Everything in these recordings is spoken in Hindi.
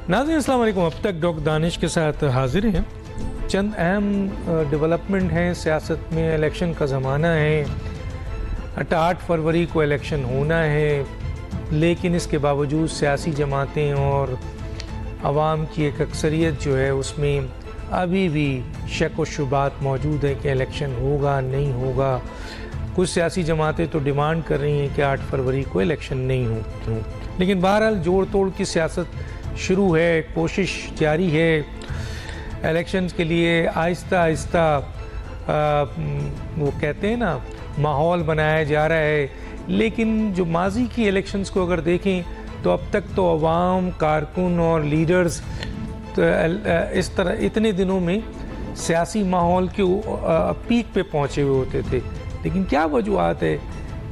नाज़रीन अस्सलाम वालेकुम। अब तक डॉक्टर दानिश के साथ हाजिर हैं। चंद अहम डेवलपमेंट हैं सियासत में। इलेक्शन का ज़माना है, 8 फरवरी को इलेक्शन होना है, लेकिन इसके बावजूद सियासी जमातें और आवाम की एक अक्सरियत जो है उसमें अभी भी शक व शुबात मौजूद है कि इलेक्शन होगा नहीं होगा। कुछ सियासी जमातें तो डिमांड कर रही हैं कि 8 फरवरी को इलेक्शन नहीं हो, लेकिन बहरहाल जोड़ तोड़ की सियासत शुरू है, कोशिश जारी है। इलेक्शंस के लिए आहिस्ता आहिस्ता वो कहते हैं ना, माहौल बनाया जा रहा है। लेकिन जो माजी की इलेक्शंस को अगर देखें तो अब तक तो अवाम, कारकुन और लीडर्स तो इस तरह इतने दिनों में सियासी माहौल के पीक पे पहुंचे हुए होते थे। लेकिन क्या वजूहत है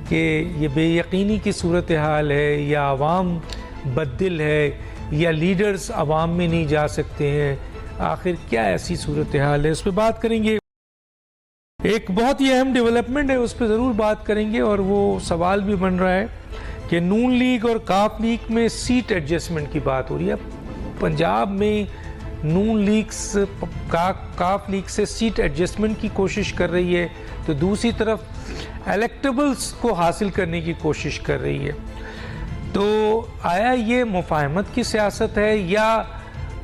कि ये बेयकीनी की सूरत हाल है, या आवाम बददिल है, या लीडर्स आवाम में नहीं जा सकते हैं? आखिर क्या ऐसी सूरत हाल है, उस पर बात करेंगे। एक बहुत ही अहम डेवलपमेंट है, उस पर ज़रूर बात करेंगे। और वो सवाल भी बन रहा है कि नून लीग और काफ लीग में सीट एडजस्टमेंट की बात हो रही है। पंजाब में नून लीग काफ लीग से सीट एडजस्टमेंट की कोशिश कर रही है, तो दूसरी तरफ इलेक्टेबल्स को हासिल करने की कोशिश कर रही है। तो आया ये मुफाहमत की सियासत है, या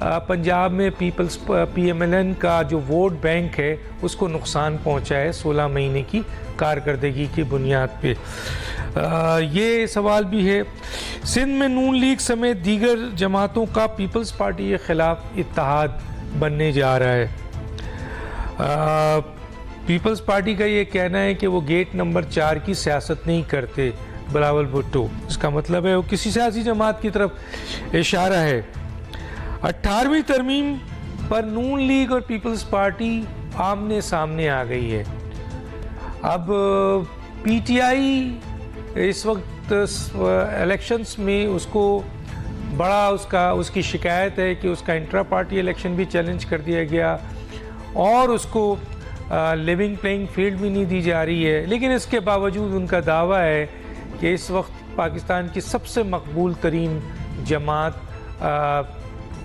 पंजाब में पीपल्स PMLN का जो वोट बैंक है उसको नुकसान पहुंचा है 16 महीने की कारकर्दगी की बुनियाद पे? ये सवाल भी है। सिंध में नून लीग समेत दीगर जमातों का पीपल्स पार्टी के ख़िलाफ़ इत्तेहाद बनने जा रहा है। पीपल्स पार्टी का ये कहना है कि वो गेट नंबर 4 की सियासत नहीं करते, बिलावल भुट्टो। इसका मतलब है वो किसी सियासी जमात की तरफ इशारा है। 18वीं तरमीम पर नून लीग और पीपल्स पार्टी आमने सामने आ गई है। अब PTI इस वक्त इलेक्शंस में उसको उसकी शिकायत है कि उसका इंट्रा पार्टी इलेक्शन भी चैलेंज कर दिया गया और उसको लिविंग प्लेइंग फील्ड भी नहीं दी जा रही है। लेकिन इसके बावजूद उनका दावा है कि इस वक्त पाकिस्तान की सबसे मकबूल तरीन जमात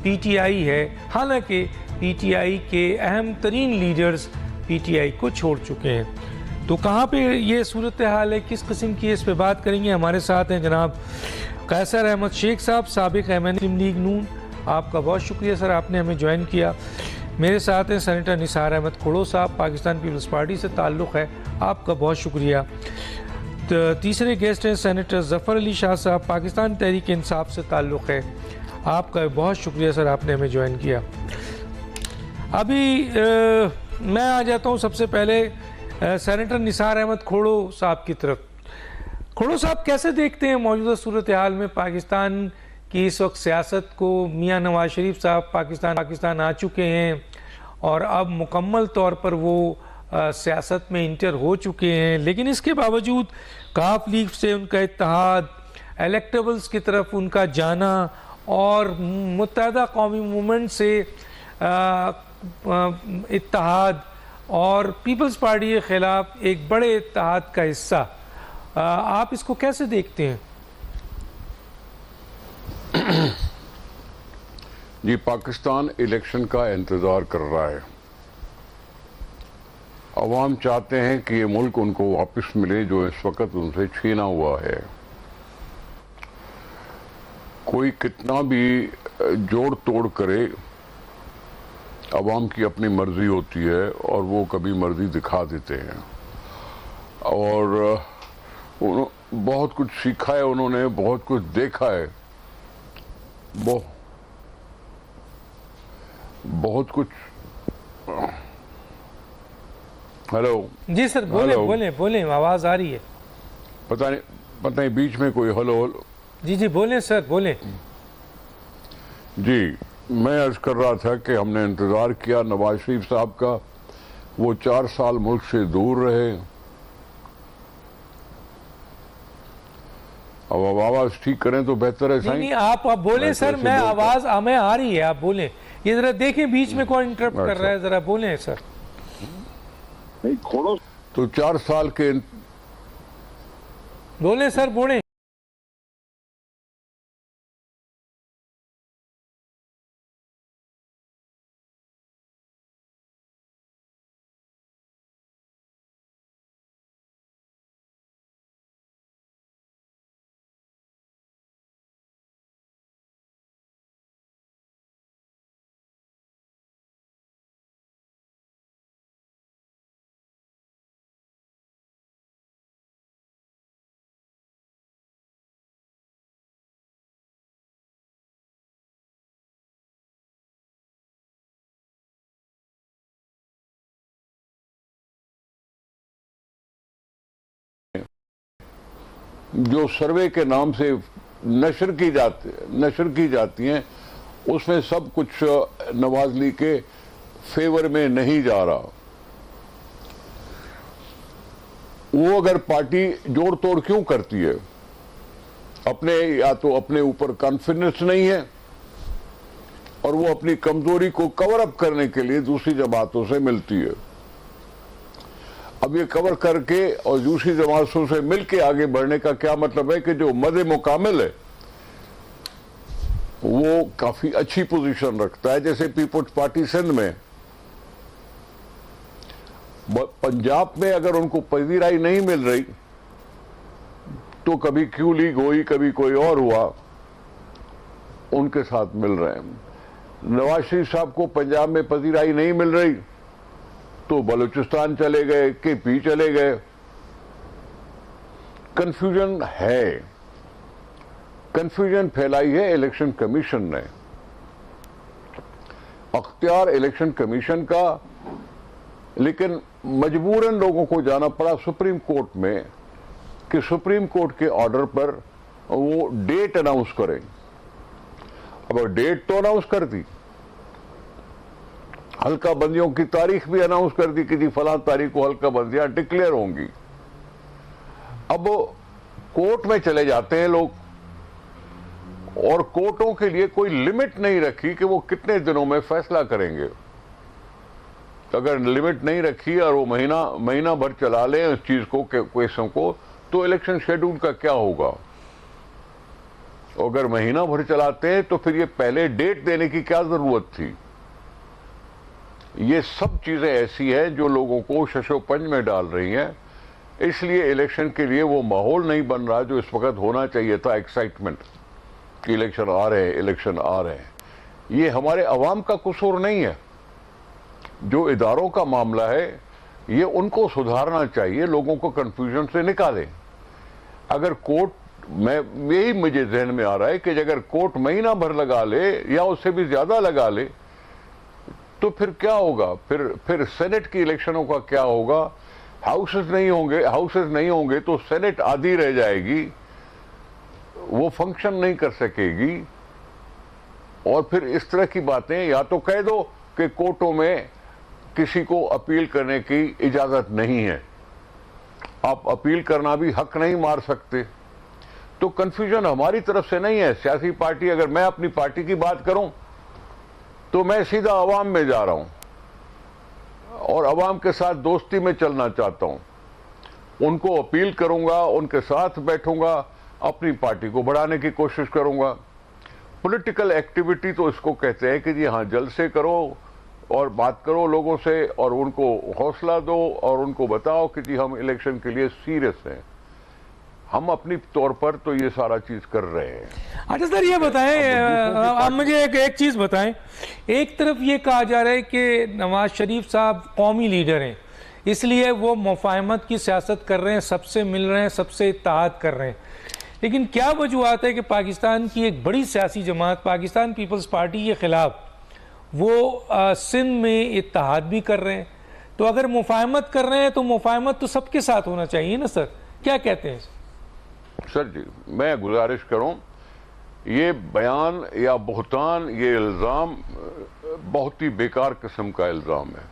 PTI है। हालांकि PTI के अहम तरीन लीडर्स PTI को छोड़ चुके हैं। तो कहाँ पे ये सूरत हाल है, किस किस्म की, इस पे बात करेंगे। हमारे साथ हैं जनाब कैसर अहमद शेख साहब, साबिक मुस्लिम लीग नून। आपका बहुत शुक्रिया सर, आपने हमें ज्वाइन किया। मेरे साथ हैं सेनेटर निसार अहमद खोड़ो साहब, पाकिस्तान पीपल्स पार्टी से ताल्लुक़ है, आपका बहुत शुक्रिया। तो तीसरे गेस्ट हैं सेनेटर ज़फ़र अली शाह साहब, पाकिस्तान तहरीक इंसाफ से ताल्लुक़ है, आपका बहुत शुक्रिया सर, आपने हमें ज्वाइन किया। अभी मैं आ जाता हूँ सबसे पहले सेनेटर निसार अहमद खोड़ो साहब की तरफ। खोड़ो साहब, कैसे देखते हैं मौजूदा सूरत हाल में पाकिस्तान की इस वक्त सियासत को? मियाँ नवाज शरीफ साहब पाकिस्तान आ चुके हैं और अब मुकम्मल तौर पर वो सियासत में इंटर हो चुके हैं, लेकिन इसके बावजूद काफ लीग से उनका इत्तेहाद, इलेक्टेबल्स की तरफ उनका जाना और मुत्तहदा कौमी मूवमेंट से इत्तेहाद और पीपल्स पार्टी के ख़िलाफ़ एक बड़े इत्तेहाद का हिस्सा, आप इसको कैसे देखते हैं? जी, पाकिस्तान इलेक्शन का इंतज़ार कर रहा है। अवाम चाहते हैं कि ये मुल्क उनको वापस मिले जो इस वक्त उनसे छीना हुआ है। कोई कितना भी जोड़ तोड़ करे, अवाम की अपनी मर्जी होती है और वो कभी मर्जी दिखा देते हैं। और बहुत कुछ सीखा है उन्होंने, बहुत कुछ देखा है, बहुत कुछ। हेलो जी सर, बोले, आवाज आ रही है। पता नहीं बीच में कोई हेलो। जी बोलें सर, बोलें। जी, मैं अर्ज कर रहा था कि हमने इंतज़ार किया नवाज शरीफ साहब का, वो 4 साल मुल्क से दूर रहे। अब आवाज़ ठीक करें तो बेहतर है। नहीं, आप बोलें सर, मैं आवाज़ हमें आ रही है, आप बोलें। ये जरा देखें बीच में कौन इंटरप्ट कर रहा है, जरा बोलें सर। नहीं, तो 4 साल के बोलें सर, बोलें। जो सर्वे के नाम से नशर की जाती हैं, उसमें सब कुछ नवाज लीग के फेवर में नहीं जा रहा। वो अगर पार्टी जोड़ तोड़ क्यों करती है? या तो अपने ऊपर कॉन्फिडेंस नहीं है, और वो अपनी कमजोरी को कवर अप करने के लिए दूसरी जमातों से मिलती है। अब ये कवर करके और दूसरी जमातों से मिलके आगे बढ़ने का क्या मतलब है कि जो मदे मुकामिल है वो काफी अच्छी पोजीशन रखता है। जैसे पीपुल्स पार्टी सिंध में, पंजाब में अगर उनको पजीराई नहीं मिल रही तो कभी क्यू लीग हुई, कभी कोई और हुआ, उनके साथ मिल रहे हैं। नवाज शरीफ साहब को पंजाब में पजीराई नहीं मिल रही तो बलूचिस्तान चले गए, केपी चले गए। कंफ्यूजन है, कंफ्यूजन फैलाई है इलेक्शन कमीशन ने। अख्तियार इलेक्शन कमीशन का, लेकिन मजबूरन लोगों को जाना पड़ा सुप्रीम कोर्ट में कि सुप्रीम कोर्ट के ऑर्डर पर वो डेट अनाउंस करें। अब डेट तो अनाउंस कर दी, हल्का बंदियों की तारीख भी अनाउंस कर दी कि जी फलां तारीख को हल्का बंदियां डिक्लेयर होंगी। अब कोर्ट में चले जाते हैं लोग, और कोर्टों के लिए कोई लिमिट नहीं रखी कि वो कितने दिनों में फैसला करेंगे। अगर लिमिट नहीं रखी और वो महीना भर चला लें उस चीज को, क्वेश्चन को, तो इलेक्शन शेड्यूल का क्या होगा? अगर महीना भर चलाते हैं तो फिर ये पहले डेट देने की क्या जरूरत थी? ये सब चीजें ऐसी हैं जो लोगों को शशोपंज में डाल रही हैं। इसलिए इलेक्शन के लिए वो माहौल नहीं बन रहा जो इस वक्त होना चाहिए था, एक्साइटमेंट कि इलेक्शन आ रहे हैं, इलेक्शन आ रहे हैं। ये हमारे अवाम का कसूर नहीं है, जो इदारों का मामला है ये उनको सुधारना चाहिए, लोगों को कंफ्यूजन से निकालें। अगर कोर्ट में, यही मुझे जहन में आ रहा है कि अगर कोर्ट महीना भर लगा ले या उससे भी ज्यादा लगा ले तो फिर क्या होगा? फिर सेनेट की इलेक्शनों का क्या होगा? हाउसेस नहीं होंगे तो सेनेट आधी रह जाएगी, वो फंक्शन नहीं कर सकेगी। और फिर इस तरह की बातें, या तो कह दो कि कोर्टों में किसी को अपील करने की इजाजत नहीं है, आप अपील करना भी हक नहीं मार सकते। तो कंफ्यूजन हमारी तरफ से नहीं है। सियासी पार्टी, अगर मैं अपनी पार्टी की बात करूं तो मैं सीधा अवाम में जा रहा हूं और अवाम के साथ दोस्ती में चलना चाहता हूं। उनको अपील करूंगा, उनके साथ बैठूंगा, अपनी पार्टी को बढ़ाने की कोशिश करूंगा। पॉलिटिकल एक्टिविटी तो इसको कहते हैं कि जी हाँ, जल्द से करो और बात करो लोगों से और उनको हौसला दो और उनको बताओ कि जी हम इलेक्शन के लिए सीरियस हैं। हम अपनी तौर पर तो ये सारा चीज कर रहे हैं। अच्छा सर, ये बताएं, आप मुझे एक चीज बताएं। एक तरफ ये कहा जा रहा है कि नवाज शरीफ साहब कौमी लीडर हैं, इसलिए वो मुफाहमत की सियासत कर रहे हैं, सबसे मिल रहे हैं, सबसे इत्तेहाद कर रहे हैं। लेकिन क्या वजूहत है कि पाकिस्तान की एक बड़ी सियासी जमात, पाकिस्तान पीपल्स पार्टी के खिलाफ वो सिंध में इत्तेहाद भी कर रहे हैं? तो अगर मुफाहमत कर रहे हैं तो मुफाहमत तो सबके साथ होना चाहिए ना सर, क्या कहते हैं? सर जी, मैं गुजारिश करूं, ये बयान या बुहतान, ये इल्ज़ाम बहुत ही बेकार किस्म का इल्ज़ाम है।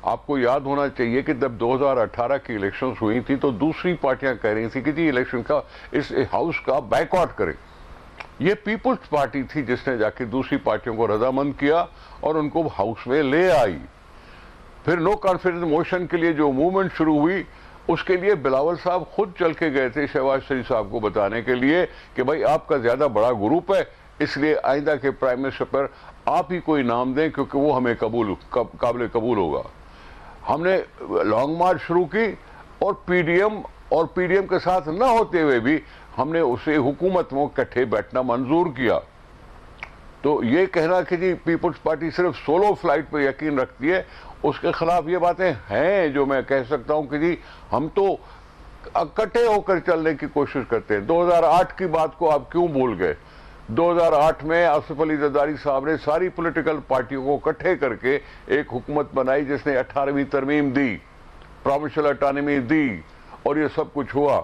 आपको याद होना चाहिए कि जब 2018 की इलेक्शंस हुई थी तो दूसरी पार्टियां कह रही थी कि जी इलेक्शन का, इस हाउस का बायकॉट करें। ये पीपुल्स पार्टी थी जिसने जाके दूसरी पार्टियों को रजामंद किया और उनको हाउस में ले आई। फिर नो कॉन्फिडेंस मोशन के लिए जो मूवमेंट शुरू हुई, उसके लिए बिलावल साहब खुद चल के गए थे शहबाज शरीफ साहब को बताने के लिए कि भाई आपका ज्यादा बड़ा ग्रुप है, इसलिए आइंदा के प्राइम मिनिस्टर पर आप ही कोई नाम दें क्योंकि वो हमें काबिल कबूल होगा। हमने लॉन्ग मार्च शुरू की और पीडीएम के साथ न होते हुए भी हमने उसे हुकूमत में इकट्ठे बैठना मंजूर किया। तो ये कहना कि जी पीपुल्स पार्टी सिर्फ सोलो फ्लाइट पर यकीन रखती है, उसके खिलाफ ये बातें हैं जो मैं कह सकता हूं कि जी हम तो इकट्ठे होकर चलने की कोशिश करते हैं। 2008 की बात को आप क्यों भूल गए? 2008 में आसिफ अली जरदारी साहब ने सारी पॉलिटिकल पार्टियों को इकट्ठे करके एक हुकूमत बनाई जिसने 18वीं तरमीम दी, प्रोविंशियल ऑटोनॉमी दी और ये सब कुछ हुआ।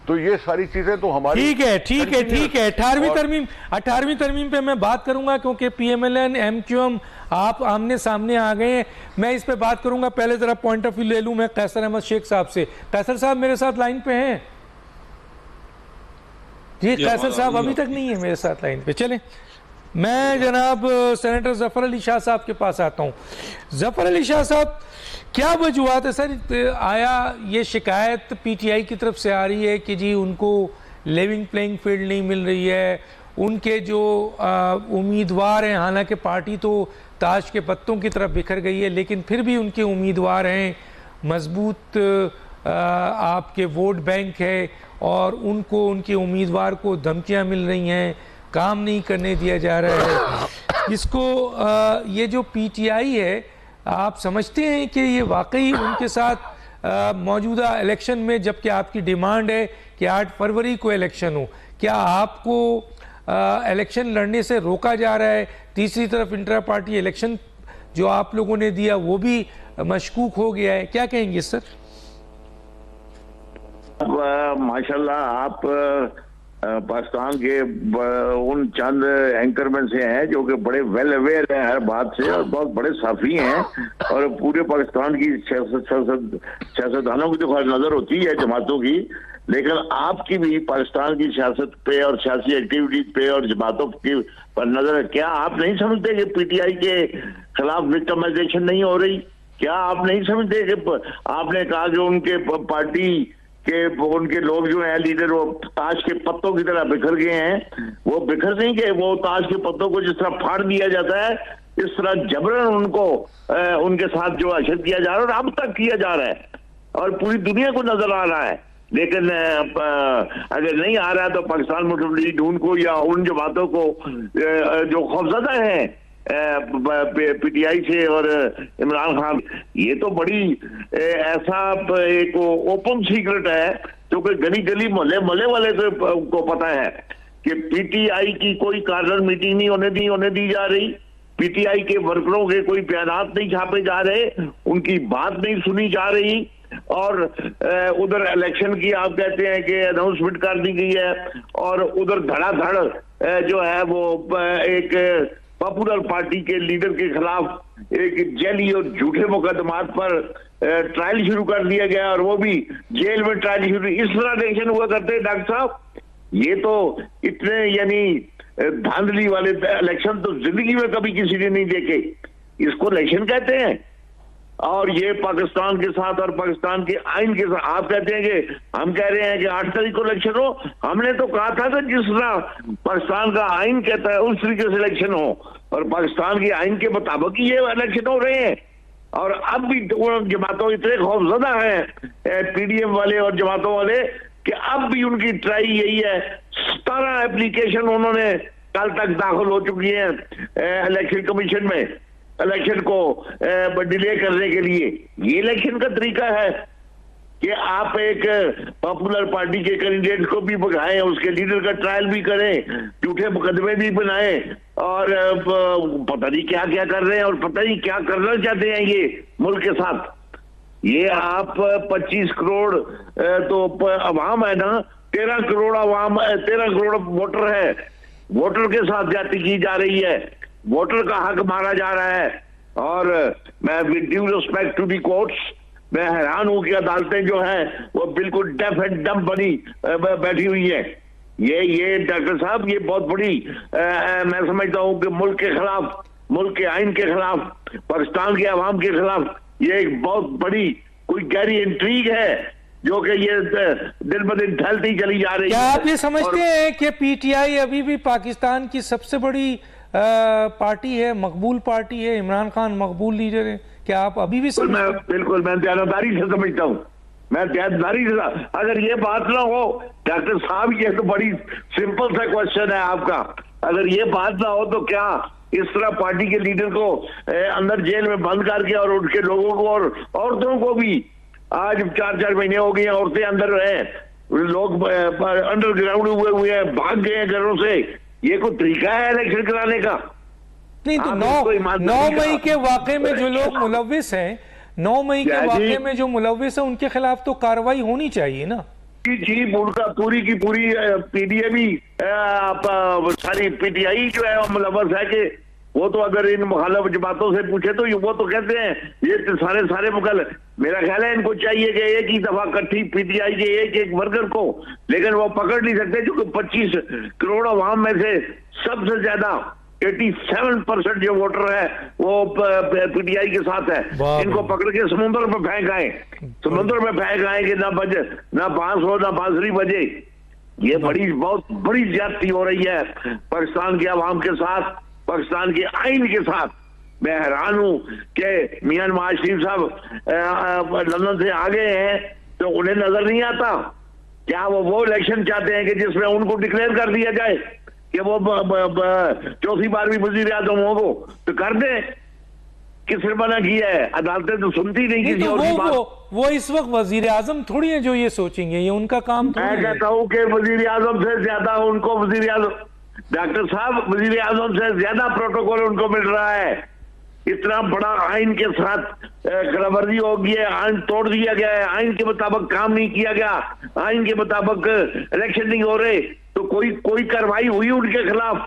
तो ये सारी चीजें तो हमारी ठीक है, ठीक है, ठीक है। 18वीं तरमीम पे मैं बात करूंगा, क्योंकि PMLN MQM आप आमने सामने आ गए हैं, मैं इस पे बात करूंगा। पहले जरा पॉइंट ऑफ व्यू ले लूं मैं कैसर अहमद शेख साहब से। कैसर साहब मेरे साथ लाइन पे हैं जी? कैसर साहब अभी तक नहीं है मेरे साथ लाइन पे। चलें, मैं जनाब सेनेटर जफर अली शाह साहब के पास आता हूँ। जफर अली शाह साहब, क्या वजूहत है सर? आया ये शिकायत PTI की तरफ से आ रही है कि जी उनको लिविंग प्लेइंग फील्ड नहीं मिल रही है, उनके जो उम्मीदवार हैं, हालांकि पार्टी तो ताश के पत्तों की तरफ बिखर गई है, लेकिन फिर भी उनके उम्मीदवार हैं, मजबूत आपके वोट बैंक है, और उनको उनके उम्मीदवार को धमकियां मिल रही हैं, काम नहीं करने दिया जा रहा है। इसको ये जो PTI है, आप समझते हैं कि ये वाकई उनके साथ मौजूदा इलेक्शन में, जबकि आपकी डिमांड है कि 8 फरवरी को इलेक्शन हो, क्या आपको इलेक्शन लड़ने से रोका जा रहा है? तीसरी तरफ इंट्रा पार्टी इलेक्शन जो आप लोगों ने दिया वो भी मशकूक हो गया है, क्या कहेंगे सर? माशाल्लाह आप पाकिस्तान के उन चंद एंकरमैन से हैं जो कि बड़े वेल अवेयर हैं हर बात से, और बहुत बड़े साफी हैं, और पूरे पाकिस्तान की सियासतदानों की तो खैर नजर होती है, जमातों की, लेकिन आपकी भी पाकिस्तान की सियासत पे और सियासी एक्टिविटीज पे और जमातों की पर नजर है। क्या आप नहीं समझते कि PTI के खिलाफ विक्टिमाइजेशन नहीं हो रही? क्या आप नहीं समझते कि आपने कहा कि उनके पार्टी कि उनके लोग जो हैं लीडर वो ताश के पत्तों की तरह बिखर गए हैं? वो बिखर नहीं गए, वो ताश के पत्तों को जिस तरह फाड़ दिया जाता है, इस तरह जबरन उनको उनके साथ जो अशद किया जा रहा है, और अब तक किया जा रहा है, और पूरी दुनिया को नजर आ रहा है। लेकिन अगर नहीं आ रहा है तो पाकिस्तान मुस्लिम लीग उनको या उन जमातों को जो खौफजदा है PTI से और इमरान खान, ये तो बड़ी ऐसा एक ओपन सीक्रेट है जो कि गली गली मोहल्ले मोहल्ले वाले को पता है कि PTI की कोई कार्नर मीटिंग नहीं होने दी जा रही, PTI के वर्करों के कोई बयानात नहीं छापे जा रहे, उनकी बात नहीं सुनी जा रही, और उधर इलेक्शन की आप कहते हैं कि अनाउंसमेंट कर दी गई है, और उधर धड़ाधड़ जो है वो एक पॉपुलर पार्टी के लीडर के खिलाफ एक जैली और झूठे मुकदमात पर ट्रायल शुरू कर दिया गया, और वो भी जेल में ट्रायल शुरू। इस तरह इलेक्शन हुआ करते हैं डॉक्टर साहब, ये तो इतने यानी धांधली वाले इलेक्शन तो जिंदगी में कभी किसी ने नहीं देखे। इसको इलेक्शन कहते हैं, और ये पाकिस्तान के साथ और पाकिस्तान के आइन के साथ। आप कहते हैं कि हम कह रहे हैं कि 8 तारीख को इलेक्शन हो, हमने तो कहा था कि जिस तरह पाकिस्तान का आइन कहता है उस तरीके से इलेक्शन हो, और पाकिस्तान के आइन के मुताबिक ये इलेक्शन हो रहे हैं। और अब भी जमातों इतने खौफजदा हैं PDM वाले और जमातों वाले कि अब भी उनकी ट्राई यही है। 17 एप्लीकेशन उन्होंने कल तक दाखिल हो चुकी है इलेक्शन कमीशन में, इलेक्शन को डिले करने के लिए। ये इलेक्शन का तरीका है कि आप एक पॉपुलर पार्टी के कैंडिडेट को भी भगाएं, उसके लीडर का ट्रायल भी करें, झूठे मुकदमे भी बनाएं, और पता नहीं क्या क्या कर रहे हैं, और पता नहीं क्या करना चाहते हैं ये मुल्क के साथ। ये आप 25 करोड़ तो अवाम है ना, 13 करोड़ अवाम, 13 करोड़ वोटर है, वोटर के साथ जाति की जा रही है, वोटर का हक मारा जा रहा है। और मैं with due respect to the courts, मैं हैरान हूं कि अदालतें जो हैं वो बिल्कुल डेफ एंड डम्ब बनी बैठी हुई है। ये डॉक्टर साहब, ये बहुत बड़ी मैं समझता हूं कि मुल्क के खिलाफ, मुल्क के आइन के खिलाफ, पाकिस्तान के अवाम के खिलाफ ये एक बहुत बड़ी कोई गहरी इंट्रीग है जो कि ये दिन ब दिन फैलती चली जा रही है। क्या आप ये समझते हैं कि PTI अभी भी पाकिस्तान की सबसे बड़ी पार्टी है, मकबूल पार्टी है, इमरान खान मकबूल लीडर है? क्या आप अभी भी बिल्कुल मैं ध्यानदारी से समझता हूँ, मैं ध्यानदारी से। अगर ये बात ना हो डॉक्टर साहब, ये तो बड़ी सिंपल सा क्वेश्चन है आपका, अगर ये बात ना हो तो क्या इस तरह पार्टी के लीडर को अंदर जेल में बंद करके और उनके लोगों को और औरतों को भी, आज 4-4 महीने हो गए हैं औरतें अंदर हैं, लोग अंडरग्राउंड हुए हैं, भाग गए हैं घरों से, ये कोई तरीका है इलेक्शन कराने का? नहीं तो 9 मई के वाकये में जो लोग मुलव्विस हैं, 9 मई के वाकये में जो मुलव्विस है उनके खिलाफ तो कार्रवाई होनी चाहिए ना। चीफ उनका पूरी की पूरी पीडीए भी सारी पीटीआई जो है मुलव्वस है कि वो तो अगर इन मुखालिफ जमातों से पूछे तो वो तो कहते हैं ये तो सारे मुखालिफ। मेरा ख्याल है इनको चाहिए कि एक ही दफा इकट्ठी पीटीआई के एक वर्कर को, लेकिन वो पकड़ नहीं सकते क्योंकि 25 करोड़ अवाम में से सबसे ज्यादा 87% जो वोटर है वो पीटीआई के साथ है। इनको पकड़ के समुद्र में फेंक आए, समुद्र में फेंक आए कि ना 5 हो ना बांसुरी बजे। ये बहुत बड़ी ज्यादती हो रही है पाकिस्तान के अवाम के साथ, पाकिस्तान के आइन के साथ। मैं हैरान हूं कि मियां नवाज शरीफ साहब लंदन से आ गए हैं तो उन्हें नजर नहीं आता क्या वो इलेक्शन चाहते हैं कि जिसमें उनको डिक्लेयर कर दिया जाए कि वो चौथी बार भी वजीर आजम हो, वो तो कर दे। किसने मना किया है? अदालतें तो सुनती नहीं किसी और की बात। वो इस वक्त वजीर आजम थोड़ी है जो ये सोचेंगे, ये उनका काम। मैं कहता हूँ कि वजीर आजम से ज्यादा उनको वजीर आजम, डॉक्टर साहब, वजीर आजम से ज्यादा प्रोटोकॉल उनको मिल रहा है। इतना बड़ा आइन के साथ खिलाफवर्जी हो गई है, आइन तोड़ दिया गया है, आइन के मुताबिक काम नहीं किया गया, आइन के मुताबिक इलेक्शन नहीं हो रहे, तो कोई कार्रवाई हुई उनके खिलाफ?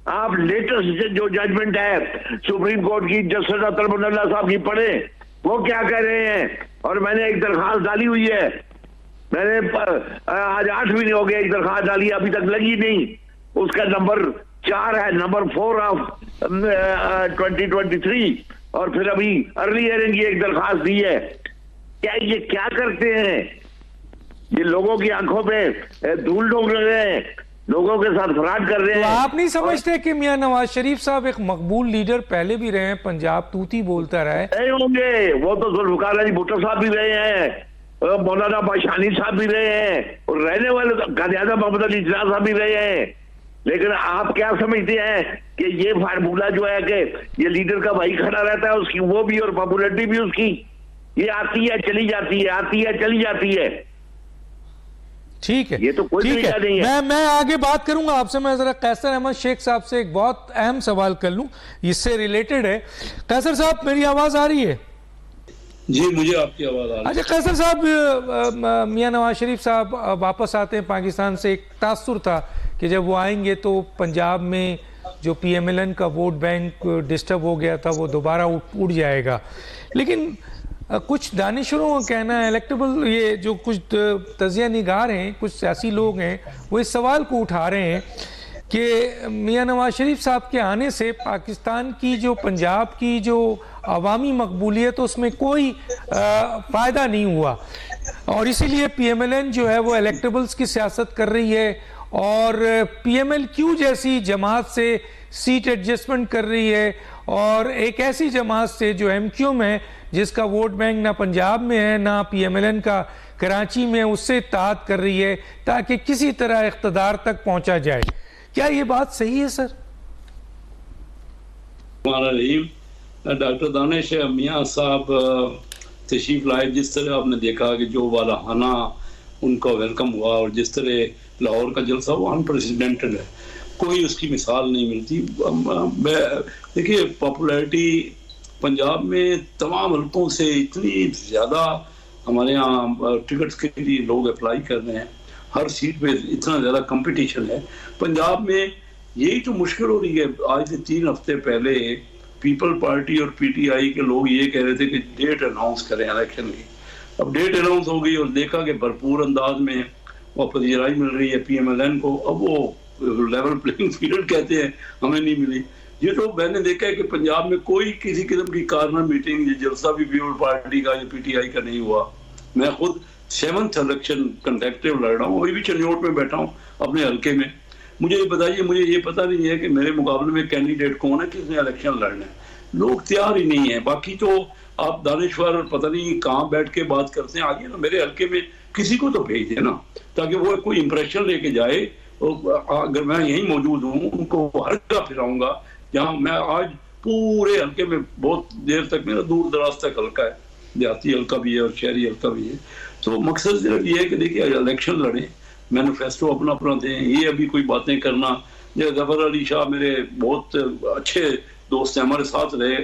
आप लेटेस्ट जो जजमेंट है सुप्रीम कोर्ट की जस्टिस अतर मुनल्ला साहब की पढ़े, वो क्या कह रहे हैं। और मैंने एक दरखास्त डाली हुई है, मैंने आज 8 महीने हो गए एक दरखास्त डाली, अभी तक लगी नहीं। उसका नंबर 4 है, नंबर 4 ऑफ 2023, और फिर अभी अर्ली हियरिंग की एक दरखास्त दी है। ये क्या करते हैं? ये लोगों की आंखों पे धूल डोल रहे हैं, लोगों के साथ फ्रॉड कर रहे हैं। तो आप नहीं समझते कि मियां नवाज शरीफ साहब एक मकबूल लीडर पहले भी रहे हैं, पंजाब तूती बोलता रहा है? नहीं होंगे, वो तो जुल्फकार अली भुट्टो साहब भी रहे हैं, मौलाना बाशानी साहब भी रहे हैं, और रहने वाले कायद-ए-आज़म मोहम्मद अली जिन्ना साहब भी रहे हैं। लेकिन आप क्या समझते हैं कि ये फार्मूला जो है कि ये लीडर का भाई खड़ा रहता है, उसकी वो भी और पॉपुलरिटी भी उसकी, ये आती है चली जाती है, आती है चली जाती है। ठीक है, ये तो कोई तरीका नहीं है। मैं आगे बात करूंगा आपसे। मैं जरा कैसर अहमद शेख साहब से एक बहुत अहम सवाल कर लूं, इससे रिलेटेड है। कैसर साहब, मेरी आवाज आ रही है? जी, मुझे आपकी आवाज आ रही है। अच्छा कैसर साहब, मियां नवाज शरीफ साहब वापस आते हैं पाकिस्तान से, एक तासुर था कि जब वो आएंगे तो पंजाब में जो PMLN का वोट बैंक डिस्टर्ब हो गया था वो दोबारा उठ जाएगा। लेकिन कुछ दानिशरों का कहना है, इलेक्टेबल ये जो कुछ तजिया निगार हैं, कुछ सियासी लोग हैं, वो इस सवाल को उठा रहे हैं कि मियां नवाज शरीफ साहब के आने से पाकिस्तान की जो पंजाब की जो अवामी मकबूलियत उसमें कोई फ़ायदा नहीं हुआ, और इसीलिए PMLN जो है वो इलेक्टेबल्स की सियासत कर रही है, और PMLQ जैसी जमात से सीट एडजस्टमेंट कर रही है, और एक ऐसी जमात से जो MQM है जिसका वोट बैंक ना पंजाब में है ना PMLN का कराची में, उससे इत्तेहाद कर रही है ताकि किसी तरह इख्तिदार तक पहुंचा जाए। क्या ये बात सही है सर? डॉक्टर दानिश मियां साहब तशरीफ लाए, जिस तरह आपने देखा कि जो वालाहाना उनका वेलकम हुआ, और जिस तरह लाहौर का जलसा वो अनप्रेसिडेंटेड है, कोई उसकी मिसाल नहीं मिलती। देखिए, पॉपुलैरिटी पंजाब में तमाम हल्कों से इतनी ज़्यादा, हमारे यहाँ टिकट्स के लिए लोग अप्लाई कर रहे हैं, हर सीट पे इतना ज़्यादा कंपटीशन है पंजाब में। यही तो मुश्किल हो रही है। आज से 3 हफ्ते पहले पीपल पार्टी और PTI के लोग ये कह रहे थे कि डेट अनाउंस करें इलेक्शन की। अब डेट अनाउंस हो गई और देखा कि भरपूर अंदाज में वो पजीराई मिल रही है PMLN को। अब वो लेवल प्लेइंग फील्ड कहते हैं, हमें नहीं मिली। ये तो मैंने देखा है कि पंजाब में कोई किसी किस्म की कार्नर मीटिंग, ये जलसा भी पीपल पार्टी का या PTI का नहीं हुआ। मैं खुद 7th इलेक्शन कंटेक्टिव लड़ रहा हूँ, अभी भी चन्योट में बैठा हूँ अपने हल्के में। मुझे ये बताइए, मुझे ये पता नहीं है कि मेरे मुकाबले में कैंडिडेट कौन है, किसने इलेक्शन लड़ना है। लोग तैयार ही नहीं है। बाकी तो आप दानिश्वर पता नहीं कहाँ बैठ के बात करते हैं, आइए ना मेरे हल्के में किसी को तो भेज देना ताकि वो कोई इंप्रेशन लेके जाए। अगर मैं यहीं मौजूद हूँ, उनको हल्का फिराऊंगा जहाँ मैं आज पूरे हल्के में बहुत देर तक, मेरा दूर दराज तक हल्का है, देहाती हल्का भी है और शहरी हल्का भी है। तो मकसद सिर्फ ये है कि देखिए इलेक्शन लड़े, मैनिफेस्टो अपना अपना दें। ये अभी कोई बातें करना, जैसे जफर अली शाह मेरे बहुत अच्छे दोस्त हैं, हमारे साथ रहे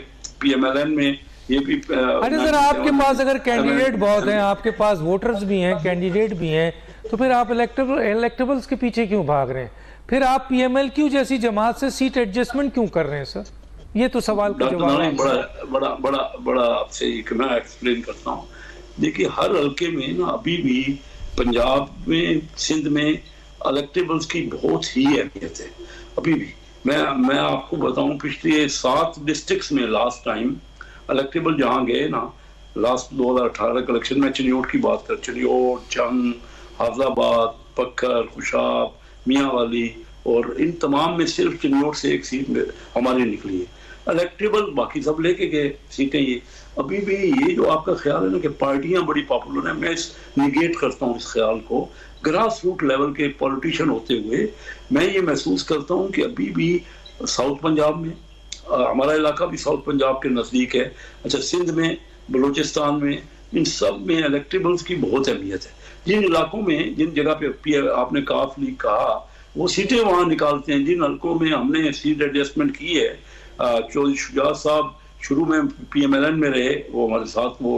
PMLN में, ये भी। अरे सर, आपके पास अगर कैंडिडेट बहुत हैं, आपके पास वोटर्स भी हैं, कैंडिडेट भी हैं, तो फिर आप इलेक्टेबल्स के पीछे क्यों भाग रहे हैं? फिर आप PMLQ जैसी जमात से सीट एडजस्टमेंट क्यों कर रहे हैं सर? ये तो सवाल का जवाब है। बड़ा आपसे एक मैं एक्सप्लेन करता हूँ। देखिए हर हल्के में ना अभी भी पंजाब में, सिंध में इलेक्टेबल्स की बहुत ही अहमियत है अभी भी। मैं आपको बताऊं, पिछले 7 डिस्ट्रिक्ट्स में लास्ट टाइम इलेक्टेबल जहाँ गए ना, लास्ट 2018 के इलेक्शन में, चिन्योट की बात कर, चिन्योट, जंग, हाफजाबाद, पक्खर, खुशाब, मियांवाली, और इन तमाम में सिर्फ चिन्योट से एक सीट में हमारी निकली है इलेक्टेबल, बाकी सब लेके गए सीटें। ये अभी भी ये जो आपका ख्याल है ना कि पार्टियां बड़ी पॉपुलर हैं, मैं निगेट करता हूँ इस ख्याल को। ग्रास रूट लेवल के पॉलिटिशियन होते हुए मैं ये महसूस करता हूँ कि अभी भी साउथ पंजाब में, हमारा इलाका भी साउथ पंजाब के नज़दीक है, अच्छा सिंध में, बलूचिस्तान में, इन सब में इलेक्टेबल्स की बहुत अहमियत है। जिन इलाकों में, जिन जगह पे आपने काफ लीग कहा, वो सीटें वहाँ निकालते हैं। जिन हल्कों में हमने सीट एडजस्टमेंट की है, चौधरी शुजात साहब शुरू में PMLN में रहे, वो हमारे साथ वो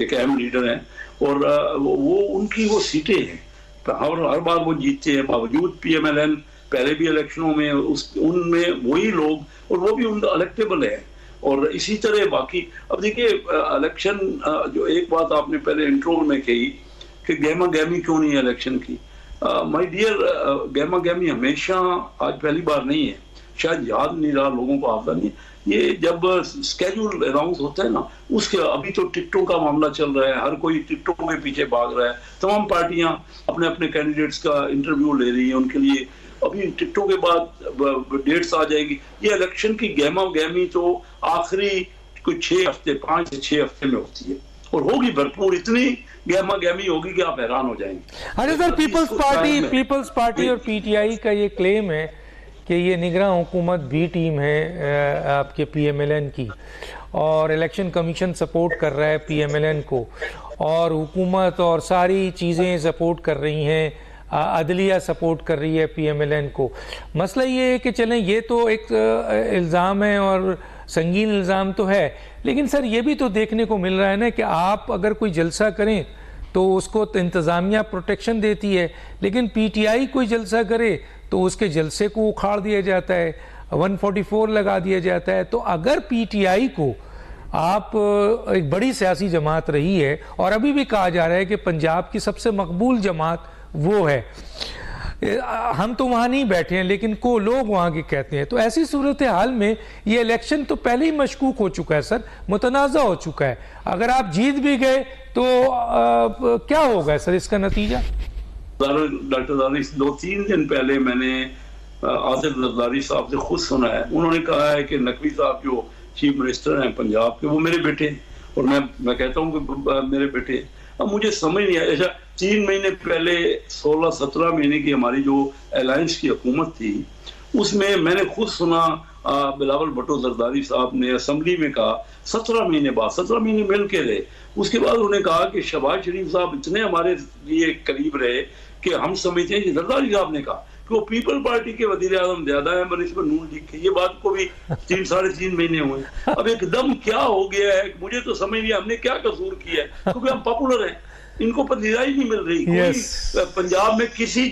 एक अहम लीडर हैं, और वो उनकी वो सीटें हैं, हर बार वो जीतते हैं बावजूद PMLN पहले भी इलेक्शनों में उनमें वही लोग, और वो भी उन इलेक्टेबल है। और इसी तरह बाकी, अब देखिए इलेक्शन, जो एक बात आपने पहले इंट्रो में कही कि गहमा गहमी क्यों नहीं है इलेक्शन की, माय डियर, गहमा गहमी हमेशा, आज पहली बार नहीं है, शायद याद नहीं रहा लोगों को, आता नहीं। ये जब स्केड्यूल अनाउंस होता है ना, उसके अभी तो टिकटों का मामला चल रहा है, हर कोई टिकटों के पीछे भाग रहा है, तमाम पार्टियां अपने अपने कैंडिडेट्स का इंटरव्यू ले रही हैं उनके लिए, अभी टिकटों के बाद डेट्स आ जाएगी। ये इलेक्शन की गहमा गहमी तो आखिरी कुछ 6 हफ्ते, 5 से 6 हफ्ते में होती है, और होगी भरपूर, इतनी गहमा गहमी होगी कि आप हैरान हो जाएंगे। अरे सर, पीपल्स पार्टी और PTI का ये क्लेम है कि ये निगरान हुकूमत भी टीम है आपके PMLN की, और इलेक्शन कमीशन सपोर्ट कर रहा है PMLN को, और हुकूमत और सारी चीज़ें सपोर्ट कर रही हैं, अदलिया सपोर्ट कर रही है PMLN को। मसला ये है कि चलें, ये तो एक इल्ज़ाम है और संगीन इल्ज़ाम तो है, लेकिन सर ये भी तो देखने को मिल रहा है ना कि आप अगर कोई जलसा करें तो उसको तो इंतज़ामिया प्रोटेक्शन देती है, लेकिन PTI कोई जलसा करे तो उसके जलसे को उखाड़ दिया जाता है, 144 लगा दिया जाता है। तो अगर PTI को आप एक बड़ी सियासी जमात रही है, और अभी भी कहा जा रहा है कि पंजाब की सबसे मकबूल जमात वो है, हम तो वहाँ नहीं बैठे हैं लेकिन को लोग वहाँ के कहते हैं, तो ऐसी सूरत हाल में ये इलेक्शन तो पहले ही मशकूक हो चुका है सर, मुतनाज़ा हो चुका है। अगर आप जीत भी गए तो क्या होगा सर इसका नतीजा? डॉक्टर दारी, 2-3 दिन पहले मैंने आसिफ जरदारी साहब से खुद सुना है, उन्होंने कहा है कि नकवी साहब जो चीफ मिनिस्टर हैं पंजाब के, वो मेरे बेटे हैं, और मैं कहता हूँ कि मेरे बेटे। अब मुझे समझ नहीं आया, ऐसा 3 महीने पहले 16-17 महीने की हमारी जो अलायंस की हुकूमत थी, उसमें मैंने खुद सुना बिलावल भुट्टो जरदारी साहब ने असम्बली में कहा 17 महीने बाद, 17 महीने मिल के रहे, उसके बाद उन्होंने कहा कि शहबाज शरीफ साहब इतने हमारे लिए करीब रहे कि हम समझते हैं कि जरदारी साहब ने कहा कि वो पीपल पार्टी के वजीर आजम ज्यादा है बनिस्बत नून लीग के। ये बात को भी 3-3.5 महीने हुए। अब एकदम क्या हो गया है, मुझे तो समझ नहीं, हमने क्या कसूर किया है, क्योंकि हम पॉपुलर हैं, इनको पसंदीदारी नहीं मिल रही। कोई पंजाब में किसी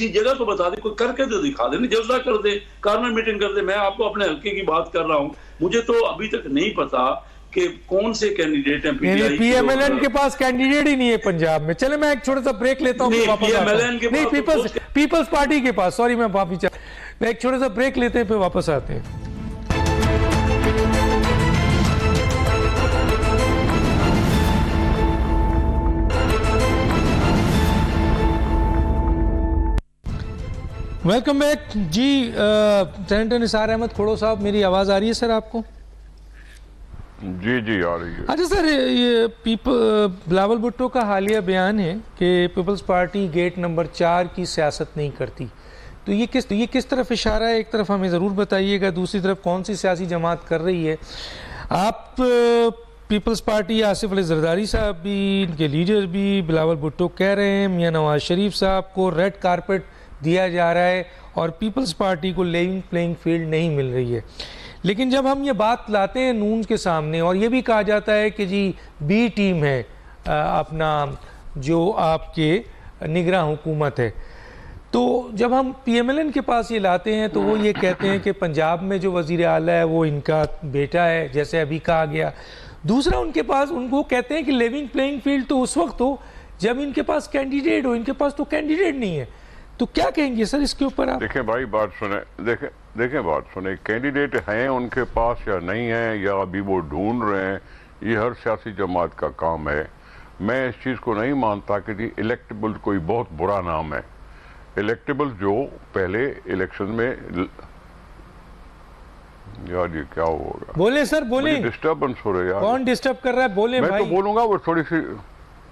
जगह तो बता दे, कोई करके तो दिखा दे, जलसा कर दे, कार्नर मीटिंग कर दे। मैं आपको अपने हल्के की बात कर रहा हूँ, मुझे तो अभी तक नहीं पता कि कौन से कैंडिडेट हैं PMLN के पास कैंडिडेट ही नहीं है पंजाब में। चले मैं एक छोटा सा ब्रेक लेता हूँ, पीपल्स पार्टी के पास, सॉरी मैं वापस एक छोटा सा ब्रेक लेते हैं, फिर वापस आते हैं। वेलकम बैक जी। सेनेटर निसार अहमद खोड़ो साहब, मेरी आवाज़ आ रही है सर आपको? जी आ रही है। अच्छा सर, ये बिलावल भुट्टो का हालिया बयान है कि पीपल्स पार्टी गेट नंबर 4 की सियासत नहीं करती, तो ये किस तरफ इशारा है? एक तरफ हमें ज़रूर बताइएगा, दूसरी तरफ कौन सी सियासी जमात कर रही है? आप पीपल्स पार्टी, आसिफ अली जरदारी साहब भी, इनके लीडर भी, बिलावल भुट्टो कह रहे हैं मियां नवाज शरीफ साहब को रेड कारपेट दिया जा रहा है और पीपल्स पार्टी को लेवल प्लेइंग फील्ड नहीं मिल रही है। लेकिन जब हम ये बात लाते हैं नून के सामने, और ये भी कहा जाता है कि जी बी टीम है अपना जो आपके निगरां हुकूमत है। तो जब हम PMLN के पास ये लाते हैं तो वो ये कहते हैं कि पंजाब में जो वज़ीर आला है वो इनका बेटा है, जैसे अभी कहा गया। दूसरा उनके पास, उनको कहते हैं कि लेवलिंग प्लेइंग फील्ड तो उस वक्त हो जब इनके पास कैंडिडेट हो, इनके पास तो कैंडिडेट नहीं है। तो क्या कहेंगे सर इसके ऊपर आप? देखें भाई, बात सुने, देखें बात सुने, कैंडिडेट हैं उनके पास या नहीं है, या अभी वो ढूंढ रहे हैं, ये हर सियासी जमात का काम है। मैं इस चीज़ को नहीं मानता कि जी इलेक्टेबल कोई बहुत बुरा नाम है। इलेक्टेबल जो पहले इलेक्शन में, यार ये क्या होगा? बोले सर, बोले। डिस्टर्बेंस हो रहा है यार। कौन डिस्टर्ब कर रहा है? बोले मैं भाई। तो बोलूंगा, वो थोड़ी सी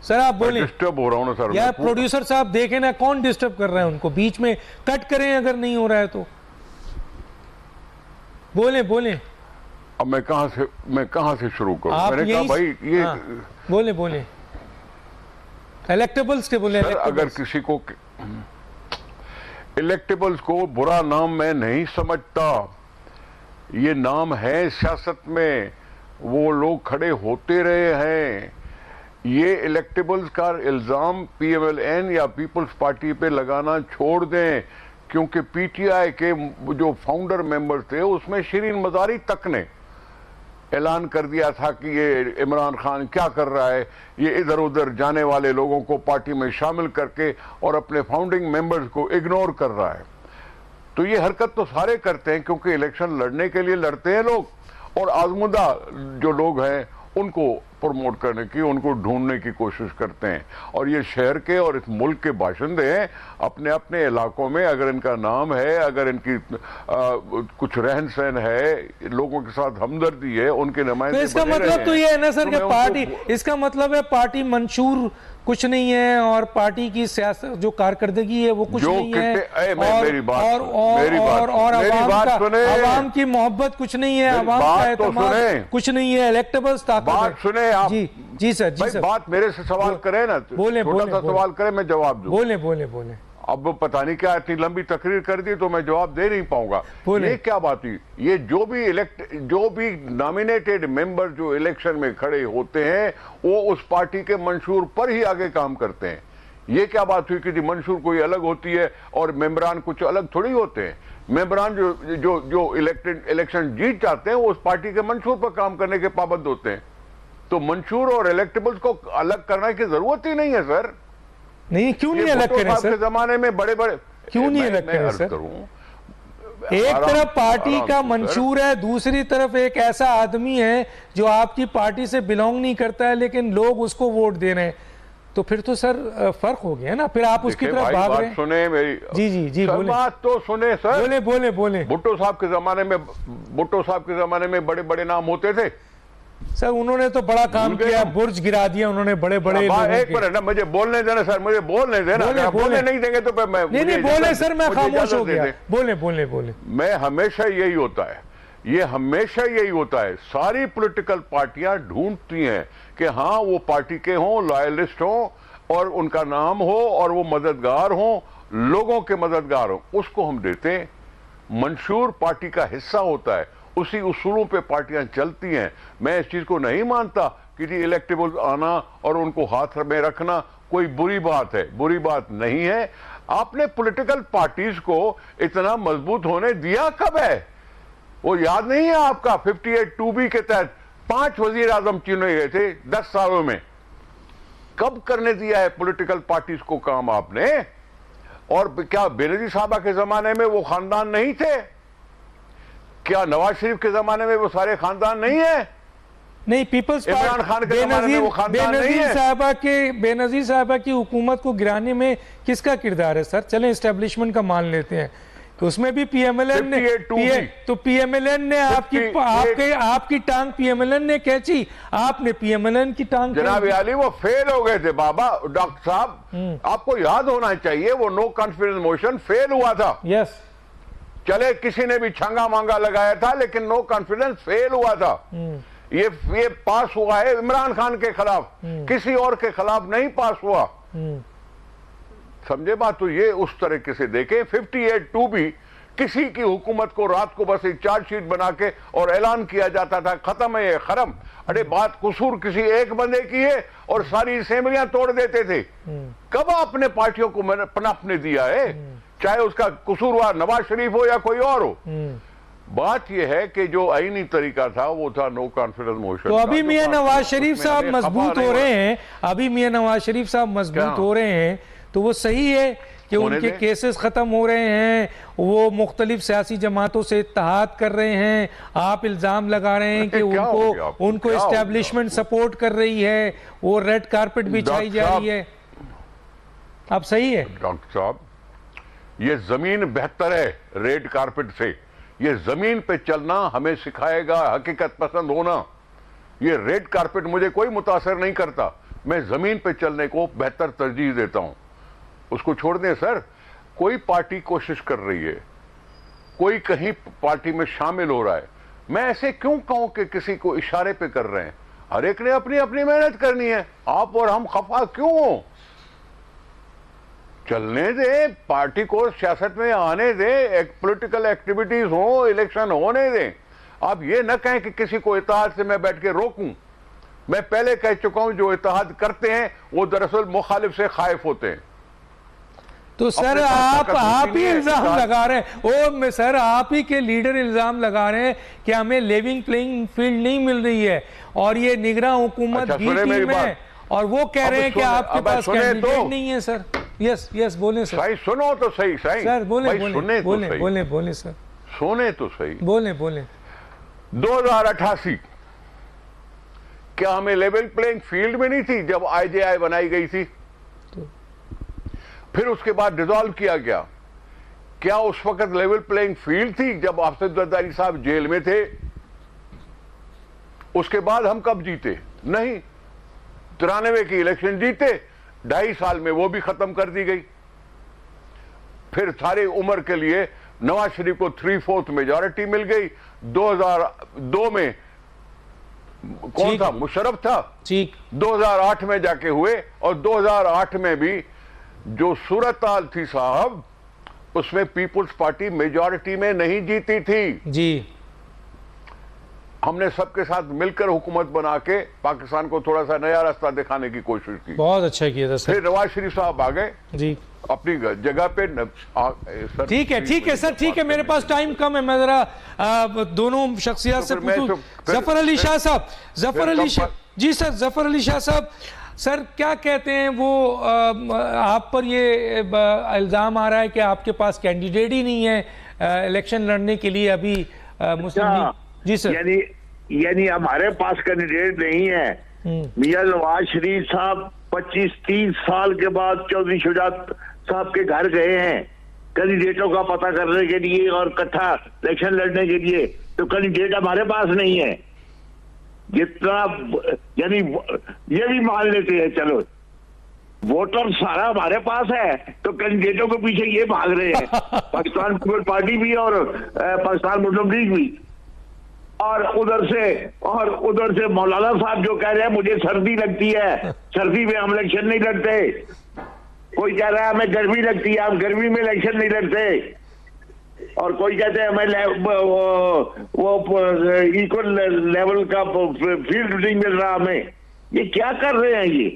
सर आप बोले। डिस्टर्ब हो रहा हूँ ना सर। यार प्रोड्यूसर साहब देखें ना, कौन डिस्टर्ब कर रहा है उनको? बीच में कट करें अगर नहीं हो रहा है तो। बोले बोले। अब मैं कहां से शुरू करूं? मैंने कहा भाई ये बोले बोले इलेक्टेबल्स के बोले। अगर किसी को इलेक्टेबल्स को बुरा नाम मैं नहीं समझता, ये नाम है सियासत में, वो लोग खड़े होते रहे हैं। ये इलेक्टेबल्स का इल्जाम PMLN या पीपल्स पार्टी पे लगाना छोड़ दें, क्योंकि PTI के जो फाउंडर मेंबर थे उसमें शिरीन मजारी तक ने ऐलान कर दिया था कि ये इमरान खान क्या कर रहा है, ये इधर उधर जाने वाले लोगों को पार्टी में शामिल करके और अपने फाउंडिंग मेंबर्स को इग्नोर कर रहा है। तो ये हरकत तो सारे करते हैं, क्योंकि इलेक्शन लड़ने के लिए लड़ते हैं लोग, और आजमुदा जो लोग हैं उनको प्रमोट करने की, उनको ढूंढने की कोशिश करते हैं। और ये शहर के और इस मुल्क के बाशिंदे हैं, अपने अपने इलाकों में अगर इनका नाम है, अगर इनकी कुछ रहन सहन है, लोगों के साथ हमदर्दी है, उनके नुमाइंदे। तो इसका मतलब तो ये है ना सर कि पार्टी, इसका मतलब है पार्टी मंशूर कुछ नहीं है, और पार्टी की सियासत जो कारकर्दगी है वो कुछ नहीं है, और आवाम की मोहब्बत कुछ नहीं है, आवाम का एतमाद कुछ नहीं है। इलेक्टेबल्स बात सुने आप। जी सर, जी सर। बात मेरे से सवाल करें ना, बोले, छोटा सा सवाल करें, मैं जवाब दूं। बोले बोले बोले। अब पता नहीं क्या इतनी लंबी तकरीर कर दी तो मैं जवाब दे नहीं पाऊंगा। ये क्या बात हुई? ये जो भी नॉमिनेटेड मेंबर जो इलेक्शन में खड़े होते हैं वो उस पार्टी के मंशूर पर ही आगे काम करते हैं। ये क्या बात हुई कि जी मंशूर कोई अलग होती है और मेंबरान कुछ अलग थोड़ी होते हैं? मेंबरान जो इलेक्शन जीत जाते हैं वो उस पार्टी के मंशूर पर काम करने के पाबंद होते हैं। तो मंशूर और इलेक्टेबल्स को अलग करने की जरूरत ही नहीं है सर। नहीं, क्यों नहीं अलग करें सर? के जमाने में बड़े क्यों नहीं अलग करें सर? एक तरफ पार्टी का मंशूर है, दूसरी तरफ एक ऐसा आदमी है जो आपकी पार्टी से बिलोंग नहीं करता है लेकिन लोग उसको वोट दे रहे हैं, तो फिर तो सर फर्क हो गया ना। फिर आप उसकी तरफ भाग रहे हैं। सुने मेरी, जी बोले। बात तो सुने सर। बोले। भुट्टो साहब के जमाने में बड़े बड़े नाम होते थे सर, उन्होंने तो बड़ा काम किया, बुर्ज गिरा दिया उन्होंने बड़े बड़े। एक मिनट ना, मुझे बोलने देना सर, मुझे बोलने देना। बोलने नहीं देंगे तो मैं नहीं बोले सर, मैं खामोश हो गया। बोले। मैं हमेशा यही होता है, ये हमेशा यही होता है। सारी पॉलिटिकल पार्टियां ढूंढती हैं कि हाँ वो पार्टी के हों, लॉयलिस्ट हों, और उनका नाम हो, और वो मददगार हों, लोगों के मददगार हों, उसको हम देते हैं। मंशूर पार्टी का हिस्सा होता है, उसी उसूलों पे पार्टियां चलती हैं। मैं इस चीज को नहीं मानता कि जी इलेक्टेबल्स आना और उनको हाथ में रखना कोई बुरी बात है, बुरी बात नहीं है। आपने पॉलिटिकल पार्टीज को इतना मजबूत होने दिया कब है? वो याद नहीं है आपका? 58(2)B के तहत 5 वजीर आजम चुने गए थे 10 सालों में। कब करने दिया है पॉलिटिकल पार्टीज को काम आपने? और क्या बेनजीर साहबा के जमाने में वो खानदान नहीं थे? क्या नवाज शरीफ के जमाने में वो सारे खानदान नहीं है? नहीं, पीपल्स इमरान खान के जमाने में वो खानदान नहीं है। बेनजीर साहबा की हुकूमत को गिराने में किसका किरदार है सर? चलें एस्टेब्लिशमेंट का मान लेते हैं, तो उसमें भी PMLN ने, तो PMLN ने आपकी टांग PMLN ने खींची, आपने PMLN की टांग। जनाब अली वो फेल हो गए थे बाबा। डॉक्टर साहब आपको याद होना चाहिए, वो नो कॉन्फिडेंस मोशन फेल हुआ था। यस, चले किसी ने भी छंगा मांगा लगाया था, लेकिन नो कॉन्फिडेंस फेल हुआ था। ये पास हुआ है इमरान खान के खिलाफ, किसी और के खिलाफ नहीं पास हुआ। समझे बात? तो ये उस तरीके से देखें। 58(2)B किसी की हुकूमत को रात को बस एक चार्जशीट बना के और ऐलान किया जाता था खत्म है ये खरम। अरे बात कसूर किसी एक बंदे की है और सारी असेंबलियां तोड़ देते थे। कब आपने पार्टियों को पनपने दिया है, चाहे उसका कसूरवार नवाज शरीफ हो या कोई और हो। बात यह है कि जो आईनी तरीका था वो था नो कॉन्फिडेंस मोशन। तो अभी मियां नवाज शरीफ साहब मजबूत हो रहे हैं, अभी मियां नवाज शरीफ साहब मजबूत हो रहे हैं, तो वो सही है कि उनके केसेस खत्म हो रहे हैं, वो मुख्तलिफ सियासी जमातों से इत्तेहाद कर रहे हैं, आप इल्जाम लगा रहे हैं कि उनको एस्टेब्लिशमेंट सपोर्ट कर रही है, वो रेड कारपेट बिछाई जा रही है। अब सही है डॉक्टर साहब, ये जमीन बेहतर है रेड कारपेट से। ये जमीन पे चलना हमें सिखाएगा हकीकत पसंद होना। ये रेड कारपेट मुझे कोई मुतासर नहीं करता, मैं जमीन पे चलने को बेहतर तरजीह देता हूं। उसको छोड़ दें सर, कोई पार्टी कोशिश कर रही है, कोई कहीं पार्टी में शामिल हो रहा है, मैं ऐसे क्यों कहूं कि किसी को इशारे पे कर रहे हैं? हर एक ने अपनी अपनी मेहनत करनी है, आप और हम खफा क्यों हो? चलने दे, पार्टी को सियासत में आने दे, एक पॉलिटिकल एक्टिविटीज हो, इलेक्शन होने दें। आप ये न कहें कि किसी को इत्तेहाद से मैं बैठ के रोकूं। मैं पहले कह चुका हूं जो इत्तेहाद करते हैं वो दरअसल मुखालिफ से खाइफ होते हैं। तो सर आप ही इल्जाम लगा रहे हैं, ओ सर आप ही के लीडर इल्जाम लगा रहे हैं कि हमें लेवलिंग प्लेइंग फील्ड नहीं मिल रही है और ये निगरान हुकूमत बी टीम है, और वो कह रहे हैं कि आपके पास कैंडिडेट नहीं है। सर यस बोले सर। सही सुनो तो सही सर, बोले सर, सुने तो सही, बोले 2088 क्या हमें लेवल प्लेइंग फील्ड में नहीं थी जब IJI बनाई गई थी? फिर उसके बाद डिसॉल्व किया गया। क्या उस वक्त लेवल प्लेइंग फील्ड थी जब आसिफ जरदारी साहब जेल में थे? उसके बाद हम कब जीते? नहीं, 93 की इलेक्शन जीते, 2.5 साल में वो भी खत्म कर दी गई। फिर सारी उम्र के लिए नवाज शरीफ को 3/4 मेजॉरिटी मिल गई। 2002 में कौन था? मुशर्रफ था। 2008 में जाके हुए, और 2008 में भी जो सूरत हाल थी साहब, उसमें पीपुल्स पार्टी मेजॉरिटी में नहीं जीती थी जी। हमने सबके साथ मिलकर हुकूमत बना के पाकिस्तान को थोड़ा सा नया रास्ता दिखाने की कोशिश की। बहुत अच्छा किया था सर। फिर नवाज शरीफ साहब आ गए जी अपनी जगह पे। ठीक है सर, ठीक है, मेरे पास टाइम कम है, मैं जरा दोनों शख्सियत से पूछूं। जफर अली शाह साहब, जी सर, जफर अली शाह साहब, सर क्या कहते हैं वो आप पर ये इल्जाम आ रहा है कि आपके पास कैंडिडेट ही नहीं है इलेक्शन लड़ने के लिए अभी मुस्लिम लीग। जी सर। यानी हमारे पास कैंडिडेट नहीं है। मियां नवाज शरीफ साहब 25-30 साल के बाद चौधरी शुजात साहब के घर गए हैं कैंडिडेटों का पता करने के लिए और इकट्ठा इलेक्शन लड़ने के लिए, तो कैंडिडेट हमारे पास नहीं है। जितना यानी ये भी मान लेते हैं, चलो वोटर सारा हमारे पास है, तो कैंडिडेटों के पीछे ये भाग रहे हैं पाकिस्तान पीपल्स पार्टी भी और पाकिस्तान मुस्लिम लीग भी। और उधर से मौलाना साहब जो कह रहे हैं मुझे सर्दी लगती है, सर्दी में हम इलेक्शन नहीं लड़ते। कोई कह रहा है हमें गर्मी लगती है, हम गर्मी में इलेक्शन नहीं लड़ते। और कोई कहते हैं हमें वो इक्वल लेवल का फील्ड नहीं मिल रहा हमें। ये क्या कर रहे हैं ये?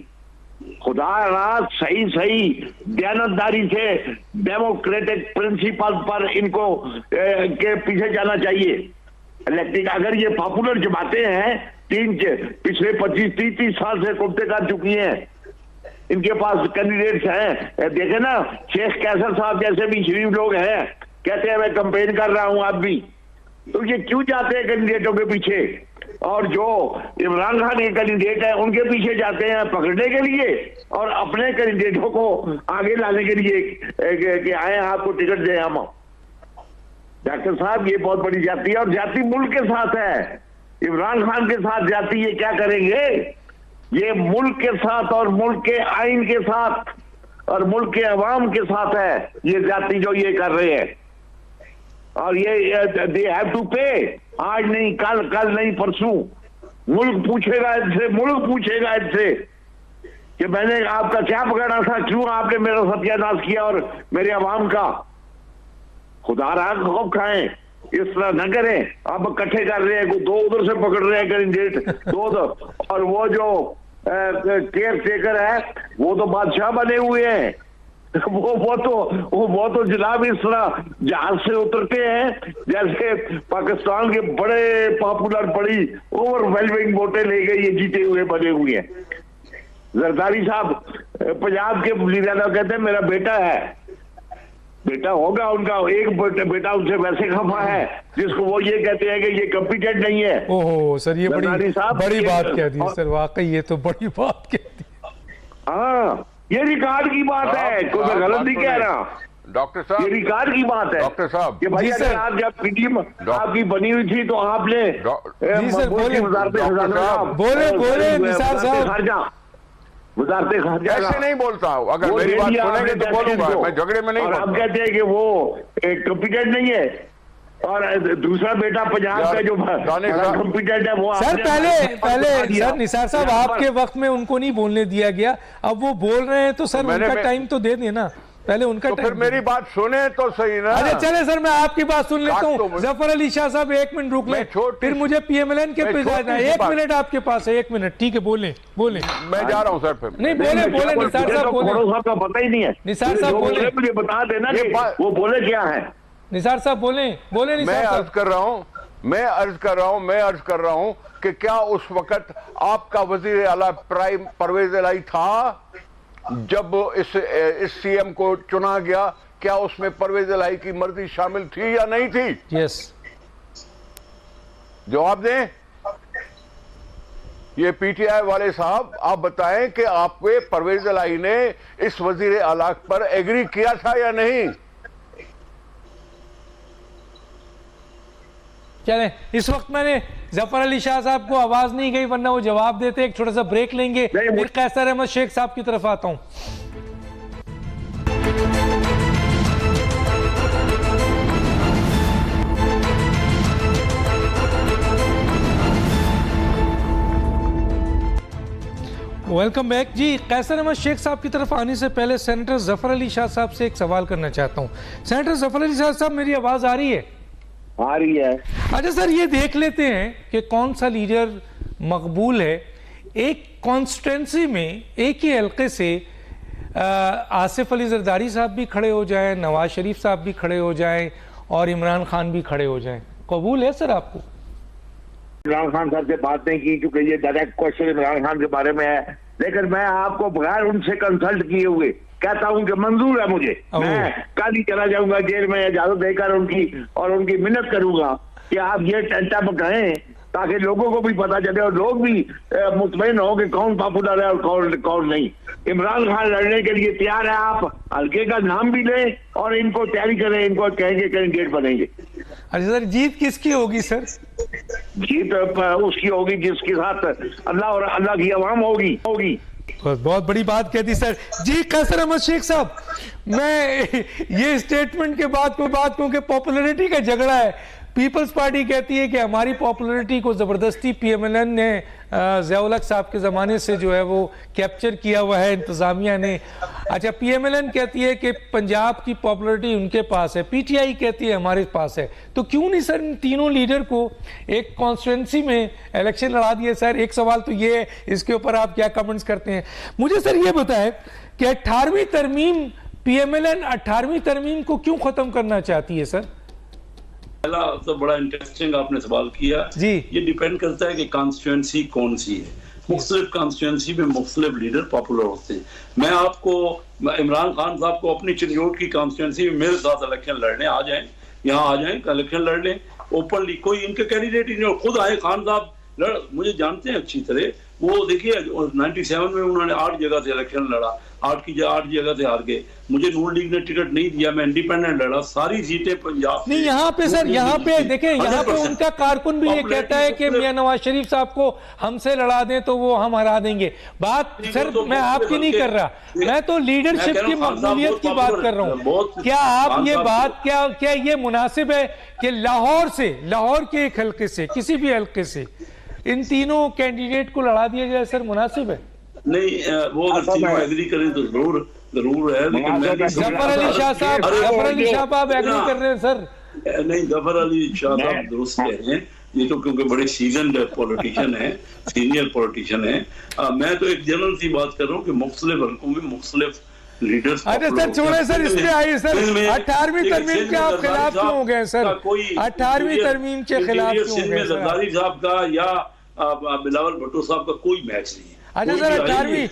खुदा रात सही दयानतदारी से डेमोक्रेटिक प्रिंसिपल पर इनको के पीछे जाना चाहिए। इलेक्टिंग अगर ये पॉपुलर जमाते हैं, पिछले 25-30 साल से कुर्ते काट चुकी हैं, इनके पास कैंडिडेट्स हैं। देखे ना, शेख कैसर साहब जैसे भी शरीफ लोग हैं, कहते हैं मैं कंपेन कर रहा हूं आप भी। तो ये क्यों जाते हैं कैंडिडेटों के पीछे? और जो इमरान खान के कैंडिडेट है उनके पीछे जाते हैं पकड़ने के लिए और अपने कैंडिडेटों को आगे लाने के लिए कि आए आपको टिकट दें हम। डॉक्टर साहब ये बहुत बड़ी जाति है, और जाति मुल्क के साथ है। इमरान खान के साथ जाति ये क्या करेंगे? ये मुल्क के साथ और मुल्क के आइन के साथ और मुल्क के अवाम के साथ है ये जाति जो ये कर रहे हैं। और ये दे हैव टू पे। आज नहीं कल नहीं परसों मुल्क पूछेगा इनसे कि मैंने आपका क्या पकड़ा था, क्यों आपने मेरा सत्यानाश किया और मेरे अवाम का। खुदा रहा खौफ खाएं, इस तरह न करें। अब इकट्ठे कर रहे हैं, दो उधर से पकड़ रहे हैं कैंडिडेट, दो उधर, और वो जो केयर टेकर है वो तो बादशाह बने हुए हैं। वो तो जनाब इस तरह जहाज से उतरते हैं जैसे पाकिस्तान के बड़े पॉपुलर बड़ी ओवरवेलमिंग वोटें ले गए ये जीते हुए बने हुए हैं। जरदारी साहब पंजाब के लीडर कहते हैं मेरा बेटा है, बेटा होगा उनका, एक बेटा उनसे वैसे खफा है जिसको वो ये कहते हैं कि ये कॉम्पिटेंट नहीं है। ओहो सर, ये बड़ी बात कह दी सर, वाकई ये तो बड़ी बात कह दी। हाँ, ये रिकॉर्ड की बात है, कोई मैं गलत नहीं कह रहा डॉक्टर साहब, ये रिकॉर्ड की बात है डॉक्टर साहब कि भाई अगर आप जब पीटीएम आपकी बनी हुई थी तो आपने जी सर बोले निसार साहब, वजारत खर्चा ऐसे नहीं बोलता हूँ, अगर मेरी बात सुनेंगे तो बोलूंगा, मैं झगड़े में नहीं। और हम कहते हैं कि वो कॉम्पिटेंट नहीं है, और दूसरा बेटा पंजाब का जो कॉम्पिटेंट है वो सर पहले सर निसार साहब आपके वक्त में उनको नहीं बोलने दिया गया, अब वो बोल रहे हैं तो सर उनका टाइम तो दे देना, पहले उनका तो फिर मेरी बात सुने तो सही ना। अरे चले सर मैं आपकी बात सुन लेता हूँ। जफर अली शाह साहब 1 मिनट रुक ले, फिर मुझे पीएमएलएन के पे जाना है। 1 मिनट आपके पास है, 1 मिनट, ठीक है बोले। मैं जा रहा हूँ सर, फिर नहीं बोले निसार साहब बोले, का पता ही नहीं है। निसार साहब बोले, मुझे बता देना वो बोले क्या है। निसार साहब बोले मैं अर्ज कर रहा हूँ कि क्या उस वक्त आपका वजीर आला प्राइम परवेज इलाही था जब इस सीएम को चुना गया, क्या उसमें परवेज इलाही की मर्जी शामिल थी या नहीं थी? यस, जवाब दें। ये पीटीआई वाले साहब आप बताएं कि आपके परवेज इलाही ने इस वजीर आला पर एग्री किया था या नहीं? चले इस वक्त मैंने जफर अली शाह साहब को आवाज नहीं गई, वरना वो जवाब देते। एक छोटा सा ब्रेक लेंगे, फिर कैसर अहमद शेख साहब की तरफ आता हूं। वेलकम बैक जी। कैसर अहमद शेख साहब की तरफ आने से पहले सेनेटर जफर अली शाह साहब से एक सवाल करना चाहता हूं। सेनेटर जफर अली शाह साहब, मेरी आवाज आ रही है? आ रही है। अच्छा सर, ये देख लेते हैं कि कौन सा लीडर मकबूल है। एक कॉन्स्टिट्यूंसी में एक ही हल्के से आसिफ अली जरदारी साहब भी खड़े हो जाएं, नवाज शरीफ साहब भी खड़े हो जाएं और इमरान खान भी खड़े हो जाएं, कबूल है सर आपको? इमरान खान साहब से बात नहीं की क्योंकि ये डायरेक्ट क्वेश्चन इमरान खान के बारे में है, लेकिन मैं आपको बगैर उनसे कंसल्ट किए हुए कहता हूं कि मंजूर है मुझे। मैं कल ही चला जाऊंगा जेल में इजाजत देकर उनकी मिन्नत करूंगा कि आप ये टेंटा में कहें ताकि लोगों को भी पता चले और लोग भी मुतमईन हो कि कौन पॉपुलर है और कौन नहीं। इमरान खान लड़ने के लिए तैयार है, आप हल्के का नाम भी लें और इनको तैयारी करें, इनको कहेंगे कैंडिडेट बनेंगे। अच्छा सर, जीत किसकी होगी सर? जीत उसकी होगी जिसके साथ अल्लाह और अल्लाह की आवाम होगी। बहुत बड़ी बात कहती सर जी। कैसर अहमद शेख साहब, मैं ये स्टेटमेंट के बाद कहूं कि पॉपुलैरिटी का झगड़ा है। पीपल्स पार्टी कहती है कि हमारी पॉपुलैरिटी को जबरदस्ती पीएमएलएन ने ज़िया-उल-हक साहब के ज़माने से जो है वो कैप्चर किया हुआ है इंतज़ामिया ने। अच्छा, पीएमएलएन कहती है कि पंजाब की पॉपुलैरिटी उनके पास है, पीटीआई कहती है हमारे पास है। तो क्यों नहीं सर इन तीनों लीडर को एक कॉन्स्टिट्यूंसी में इलेक्शन लड़ा दिए? सर एक सवाल तो ये है, इसके ऊपर आप क्या कमेंट्स करते हैं? मुझे सर ये बताएं कि 18वीं तरमीम, पीएमएलएन 18वीं तरमीम को क्यों ख़त्म करना चाहती है सर? पहला तो बड़ा इंटरेस्टिंग आपने सवाल किया जी। ये डिपेंड करता है कि कॉन्स्टिट्यूंसी कौन सी है। मुख्तलिफ कॉन्स्टिट्यूंसी में मुख्तलिफ लीडर पॉपुलर होते हैं। मैं आपको इमरान खान साहब को अपनी चिन्योट की कॉन्स्टिट्यूंसी में मेरे साथ इलेक्शन लड़ने आ जाएं, यहाँ आ जाएं, इलेक्शन लड़ लें ओपनली, कोई इनके कैंडिडेट ही नहीं, खुद आए खान साहब मुझे जानते हैं अच्छी तरह। वो देखिए 97 में उन्होंने 8 जगह से इलेक्शन लड़ा, 8 जगह से हार गए। मुझे नून लीग ने टिकट नहीं दिया, मैं इंडिपेंडेंट लड़ा, सारी सीटें पंजाब नहीं। यहाँ पे सर, यहाँ पे देखें, यहाँ पे उनका कारकुन भी ये कहता है कि मियां नवाज शरीफ साहब को हमसे लड़ा दें तो वो हम हरा देंगे। बात सर मैं आपकी नहीं कर रहा, मैं तो लीडरशिप की मकबूलियत की बात कर रहा हूँ। क्या आप ये बात क्या ये मुनासिब है कि लाहौर के एक हल्के से, किसी भी हल्के से इन तीनों कैंडिडेट को लड़ा दिया जाए? सर मुनासिब है? नहीं, वो अगर तीनों एग्री करें तो जरूर जरूर है, लेकिन मैं नहीं समझता- जफर अली शाह साहब, अरे, जफर अली शाह साहब एग्री ना, कर रहे हैं सर? नहीं, जफर अली शाह साहब दुरुस्त कह रहे हैं, ये तो क्योंकि बड़े सीजनड पॉलिटिशियन है, सीनियर पॉलिटिशियन है। मैं तो एक जनरल सी बात कर रहा हूँ कि मुख्तलिफ हल्कों में मुख्तलिफ लीडर्स। अरे सर छोड़े सर, इसमें आइए सर, 18वीं तरमीम के आप खिलाफ क्यों हो गए सर? 18वीं तरमीम के खिलाफ क्यों हो गए सर? जरदारी साहब का या बिलावल भुट्टो साहब का कोई मैच नहीं है। अच्छा सर, 18वीं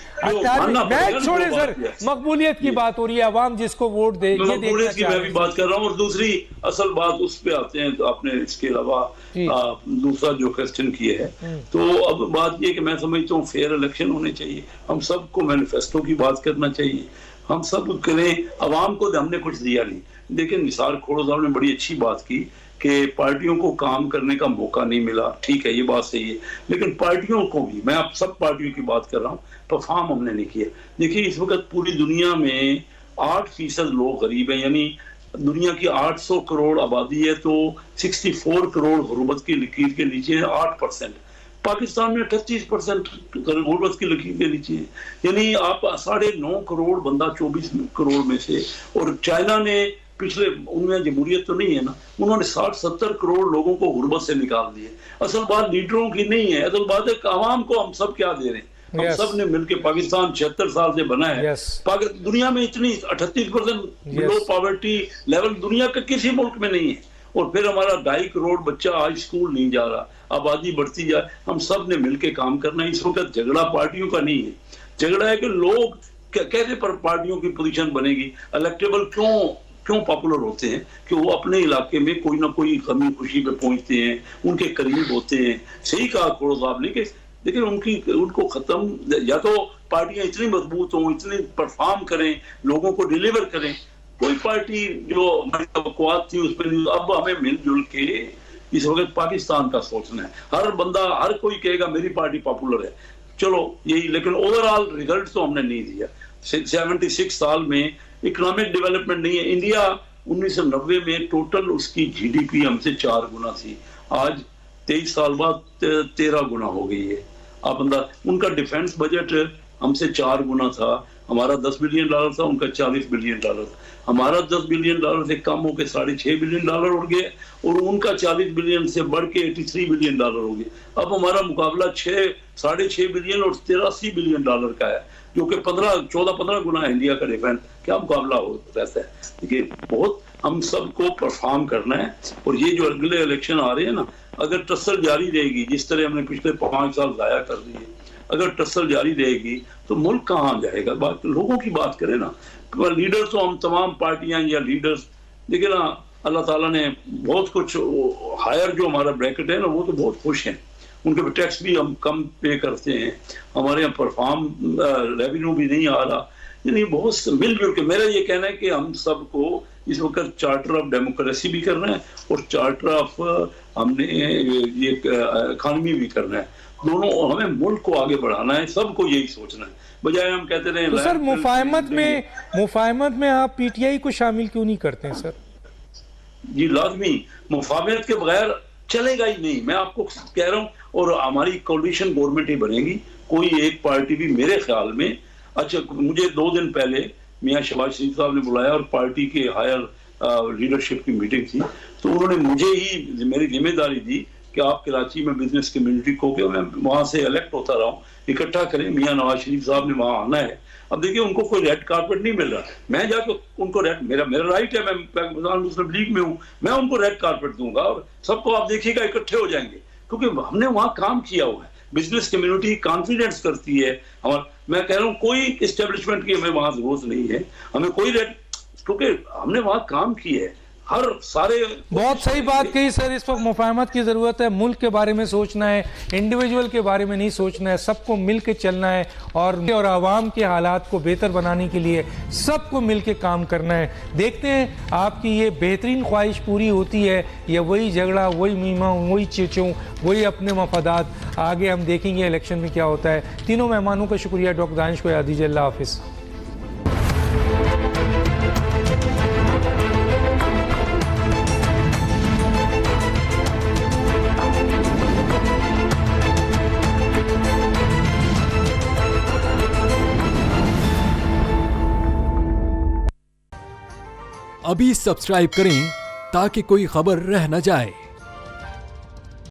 मैच छोड़े सर, मकबूलियत की बात हो रही है, अवाम जिसको वोट दे, ये देखना की मैं भी बात कर रहा हूँ। और दूसरी असल बात उस पे आते हैं, तो आपने इसके अलावा दूसरा जो क्वेश्चन किया है, तो अब बात ये कि मैं समझता हूँ फेयर इलेक्शन होने चाहिए, हम सबको मैनिफेस्टो की बात करना चाहिए, हम सब करें। अवाम को हमने कुछ दिया नहीं। देखिए निसार खोड़ो साहब ने बड़ी अच्छी बात की कि पार्टियों को काम करने का मौका नहीं मिला, ठीक है, ये बात सही है, लेकिन पार्टियों को भी, मैं आप सब पार्टियों की बात कर रहा हूँ, परफॉर्म हमने नहीं किया। देखिए इस वक्त पूरी दुनिया में 8% लोग गरीब हैं, यानी दुनिया की 800 करोड़ आबादी है, तो 64 करोड़ गुर्बत की लकीर के नीचे है, 8%। पाकिस्तान में 38% गुर्बत की लकीर के नीचे है, यानी आप 9.5 करोड़ बंदा 24 करोड़ में से। और चाइना ने पिछले, उनमें जमहूरियत तो नहीं है ना, उन्होंने 60-70 करोड़ लोगों को गुर्बत से निकाल दिए। असल बात लीडरों की नहीं है, असल बात है आवाम को हम सब क्या दे रहे हैं। हम सब ने मिलकर, पाकिस्तान 76 साल से बना है, दुनिया में इतनी 38% बिलो पॉवर्टी लेवल दुनिया के किसी मुल्क में नहीं है। और फिर हमारा 2.5 करोड़ बच्चा आज स्कूल नहीं जा रहा, आबादी बढ़ती जाए, हम सब ने मिलकर काम करना है। इस वक्त झगड़ा पार्टियों का नहीं है, झगड़ा है कि लोग कैसे पर पार्टियों की पोजीशन बनेगी, इलेक्टेबल क्यों पॉपुलर होते हैं कि वो अपने इलाके में कोई ना कोई गमी खुशी पे पहुंचते हैं, उनके करीब होते हैं। सही कहा खोड़ो साहब ने कि लेकिन उनको खत्म, या तो पार्टियां इतनी मजबूत हों, इतनी परफॉर्म करें, लोगों को डिलीवर करें। कोई पार्टी जो बकवास थी उस पर, अब हमें मिलजुल के इस वक्त पाकिस्तान का सोचना है। हर बंदा, हर कोई कहेगा मेरी पार्टी पॉपुलर है, चलो यही, लेकिन ओवरऑल रिजल्ट तो हमने नहीं दिया। 76 साल में इकोनॉमिक डेवलपमेंट नहीं है। इंडिया 1990 में टोटल उसकी GDP हमसे 4 गुना थी, आज 23 साल बाद 13 गुना हो गई है। आप अंदाज, उनका डिफेंस बजट हमसे 4 गुना था, हमारा $10 बिलियन था, उनका $40 बिलियन था। हमारा $10 बिलियन से कम होकर $6.5 बिलियन हो गए, और उनका 40 बिलियन से बढ़ के $83 बिलियन हो गया। अब हमारा मुकाबला 6.5 बिलियन और $83 बिलियन का है, जो कि 14-15 गुना है इंडिया का डिफेंस। क्या मुकाबला हो रहता है। देखिए बहुत हम सबको परफॉर्म करना है। और ये जो अगले इलेक्शन आ रहे हैं ना, अगर टसल जारी रहेगी, जिस तरह हमने पिछले 5 साल जाया कर दिए, अगर टसल जारी रहेगी तो मुल्क कहाँ जाएगा। बात लोगों की बात करें ना, लीडर तो हम तमाम पार्टियां या लीडर्स, देखिए ना अल्लाह ताला ने बहुत कुछ, हायर जो हमारा ब्रैकेट है ना, वो तो बहुत खुश हैं, उनके टैक्स भी हम कम पे करते हैं, हमारे यहाँ परफॉर्म रेवेन्यू भी नहीं आ रहा, यानी बहुत मिलजुल के। मेरा ये कहना है कि हम सबको इस वक्त चार्टर ऑफ डेमोक्रेसी भी करना है और चार्टर ऑफ हमने ये इकॉनमी भी करना है। दोनों हमें मुल्क को आगे बढ़ाना है, सबको यही सोचना है, बजाय हम कहते रहे। तो सर मुफाहमत में आप PTI को शामिल क्यों नहीं करते हैं सर? जी लाजमी, मुफाहमत के बगैर चलेगा ही नहीं, मैं आपको कह रहा हूँ। और हमारी कोलिशन गवर्नमेंट ही बनेगी, कोई एक पार्टी भी मेरे ख्याल में। अच्छा, मुझे 2 दिन पहले मियां शहबाज शरीफ साहब ने बुलाया और पार्टी के हायर लीडरशिप की मीटिंग थी, तो उन्होंने मुझे ही मेरी जिम्मेदारी दी कि आप कराची में बिजनेस कम्युनिटी को, कि मैं वहां से इलेक्ट होता रहा हूँ, इकट्ठा करें। मियां नवाज शरीफ साहब ने वहां आना है। अब देखिए उनको कोई रेड कारपेट नहीं मिल रहा, मैं जाकर उनको रेड, मेरा राइट है, मैं मुस्लिम लीग में हूँ, मैं उनको रेड कारपेट दूंगा और सबको आप देखिएगा इकट्ठे हो जाएंगे, क्योंकि हमने वहां काम किया हुआ है। बिजनेस कम्युनिटी कॉन्फिडेंस करती है। और मैं कह रहा हूँ कोई इस्टेब्लिशमेंट की हमें वहां जरूरत नहीं है, हमें कोई रेड, क्योंकि हमने वहां काम किया है। हर सारे बहुत सही बात कही सर। इस वक्त मुफाहमत की ज़रूरत है, मुल्क के बारे में सोचना है, इंडिविजुअल के बारे में नहीं सोचना है, सबको मिल के चलना है और आवाम के हालात को बेहतर बनाने के लिए सबको मिल के काम करना है। देखते हैं आपकी ये बेहतरीन ख्वाहिश पूरी होती है या वही झगड़ा, वही मीमा, वही चिचों, वही अपने मफादात। आगे हम देखेंगे इलेक्शन में क्या होता है। तीनों मेहमानों का शुक्रिया। डॉक्टर दानिश को याद दीजिए। अल्लाह हाफिज़। अभी सब्सक्राइब करें ताकि कोई खबर रह न जाए।